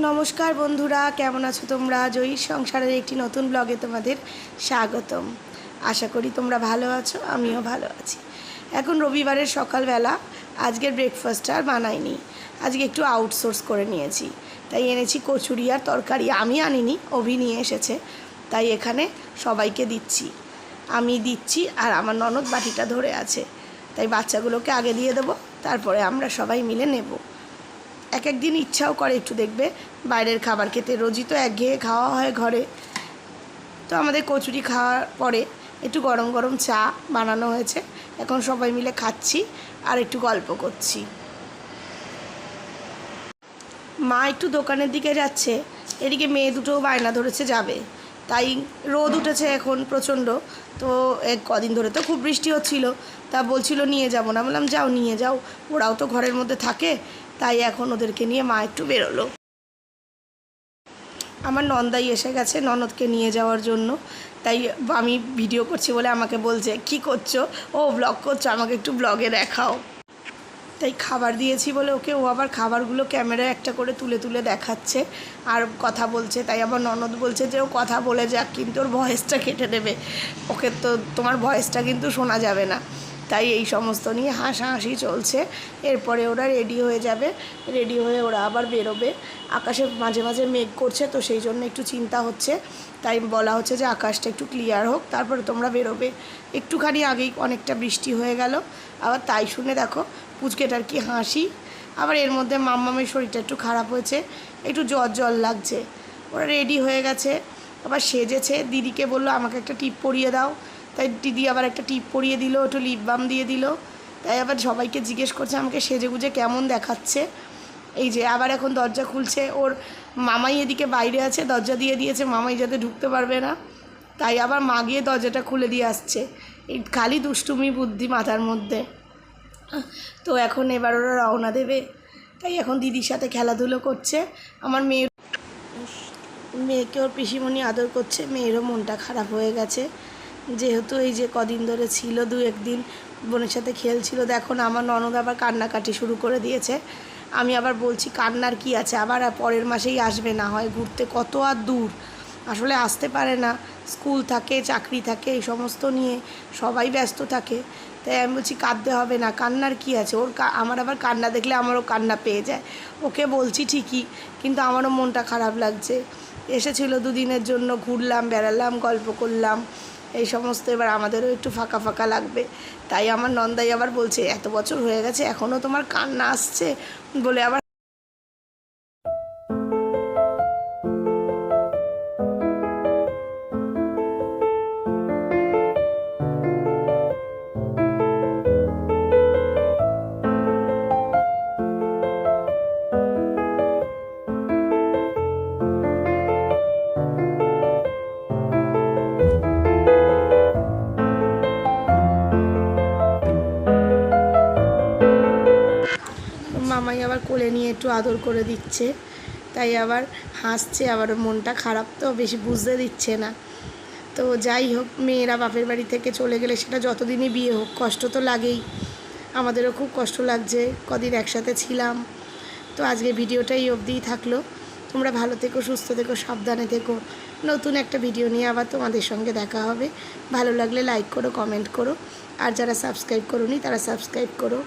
নমস্কার বন্ধুরা, কেমন আছো তোমরা? জয়ীর সংসারের একটি নতুন ব্লগে তোমাদের স্বাগতম। আশা করি তোমরা ভালো আছো, আমিও ভালো আছি। এখন রবিবারের সকালবেলা, আজকের ব্রেকফাস্টটা আর বানাইনি, আজকে একটু আউটসোর্স করে নিয়েছি। তাই এনেছি কচুরি আর তরকারি। আমি আনিনি, অভি নিয়ে এসেছে। তাই এখানে সবাইকে দিচ্ছি, আমি দিচ্ছি আর আমার ননদ বাটিটা ধরে আছে। তাই বাচ্চাগুলোকে আগে দিয়ে দেবো, তারপরে আমরা সবাই মিলে নেব। এক একদিন ইচ্ছাও করে একটু দেখবে বাইরের খাবার খেতে, রোজই তো একঘেয়ে খাওয়া হয় ঘরে। তো আমাদের কচুরি খাওয়ার পরে একটু গরম গরম চা বানানো হয়েছে, এখন সবাই মিলে খাচ্ছি আর একটু গল্প করছি। মা একটু দোকানের দিকে যাচ্ছে, এদিকে মেয়ে দুটোও বায়না ধরেছে যাবে। তাই রোদ উঠেছে এখন প্রচণ্ড, তো কদিন ধরে তো খুব বৃষ্টি হচ্ছিল, তা বলছিল নিয়ে যাব না। বললাম যাও, নিয়ে যাও, ওরাও তো ঘরের মধ্যে থাকে। তাই এখন ওদেরকে নিয়ে মা একটু বেরোলো। আমার নন্দাই এসে গেছে ননদকে নিয়ে যাওয়ার জন্য। তাই আমি ভিডিও করছি বলে আমাকে বলছে, কি করছো? ও ব্লগ করছো, আমাকে একটু ব্লগে দেখাও। তাই খাবার দিয়েছি বলে ওকে, ও আবার খাবারগুলো ক্যামেরায় একটা করে তুলে তুলে দেখাচ্ছে আর কথা বলছে। তাই আবার ননদ বলছে যে ও কথা বলে যাক, কিন্তু ওর ভয়েসটা কেটে দেবে, ওকে তো তোমার ভয়েসটা কিন্তু শোনা যাবে না। তাই এই সমস্ত নিয়ে হাসাহাসি চলছে। এরপরে ওরা রেডি হয়ে যাবে, রেডি হয়ে ওরা আবার বেরোবে। আকাশে মাঝে মাঝে মেঘ করছে, তো সেই জন্য একটু চিন্তা হচ্ছে। তাই বলা হচ্ছে যে আকাশটা একটু ক্লিয়ার হোক, তারপরে তোমরা বেরোবে। একটুখানি আগেই অনেকটা বৃষ্টি হয়ে গেল। আবার তাই শুনে দেখো পুচকেটার কি হাসি। আবার এর মধ্যে মাম্মামের শরীরটা একটু খারাপ হয়েছে, একটু জ্বর লাগছে। ওরা রেডি হয়ে গেছে, আবার সেজেছে। দিদিকে বললো আমাকে একটা টিপ পরিয়ে দাও, তাই দিদি আবার একটা টিপ পরিয়ে দিল, একটু লিপ বাম দিয়ে দিল। তাই আবার সবাইকে জিজ্ঞেস করছে আমাকে সেজে গুজে কেমন দেখাচ্ছে। এই যে আবার এখন দরজা খুলছে, ওর মামাই এদিকে বাইরে আছে, দরজা দিয়ে দিয়েছে, মামাই যাতে ঢুকতে পারবে না। তাই আবার মা গিয়ে দরজাটা খুলে দিয়ে আসছে। এই খালি দুষ্টুমি বুদ্ধি মাথার মধ্যে। তো এখন এবার ওরা রওনা দেবে। তাই এখন দিদির সাথে খেলাধুলো করছে। আমার মেয়েকে ওর পিসিমণি আদর করছে। মেয়েরও মনটা খারাপ হয়ে গেছে, যেহেতু এই যে কদিন ধরে ছিল, দু একদিন বোনের সাথে খেলছিল। দেখো না, আমার ননদ আবার কান্নাকাটি শুরু করে দিয়েছে। আমি আবার বলছি কান্নার কি আছে, আবার পরের মাসেই আসবে না হয় ঘুরতে, কত আর দূর, আসলে আসতে পারে না। স্কুল থাকে, চাকরি থাকে, এই সমস্ত নিয়ে সবাই ব্যস্ত থাকে। তাই আমি বলছি কাঁদতে হবে না, কান্নার কি আছে। আমার আবার কান্না দেখলে আমারও কান্না পেয়ে যায়। ওকে বলছি ঠিকই, কিন্তু আমারও মনটা খারাপ লাগছে। এসেছিলো দুদিনের জন্য, ঘুরলাম, বেড়ালাম, গল্প করলাম, এই সমস্ত। এবার আমাদেরও একটু ফাঁকা ফাঁকা লাগবে। তাই আমার নন্দাই আবার বলছে এত বছর হয়ে গেছে এখনও তোমার কান্না আসছে বলে আবার মামাই আবার কোলে নিয়ে একটু আদর করে দিচ্ছে। তাই আবার হাসছে, আবার মনটা খারাপ, তো বেশি বুঝতে দিচ্ছে না। তো যাই হোক, মেয়েরা বাপের বাড়ি থেকে চলে গেলে সেটা যতদিনই বিয়ে হোক কষ্ট তো লাগেই। আমাদেরও খুব কষ্ট লাগছে, কদিন একসাথে ছিলাম। তো আজকে ভিডিওটাই অবধিই থাকলো। তোমরা ভালো থেকো, সুস্থ থেকো, সাবধানে থেকো। নতুন একটা ভিডিও নিয়ে আবার তোমাদের সঙ্গে দেখা হবে। ভালো লাগলে লাইক করো, কমেন্ট করো, আর যারা সাবস্ক্রাইব করোনি তারা সাবস্ক্রাইব করো।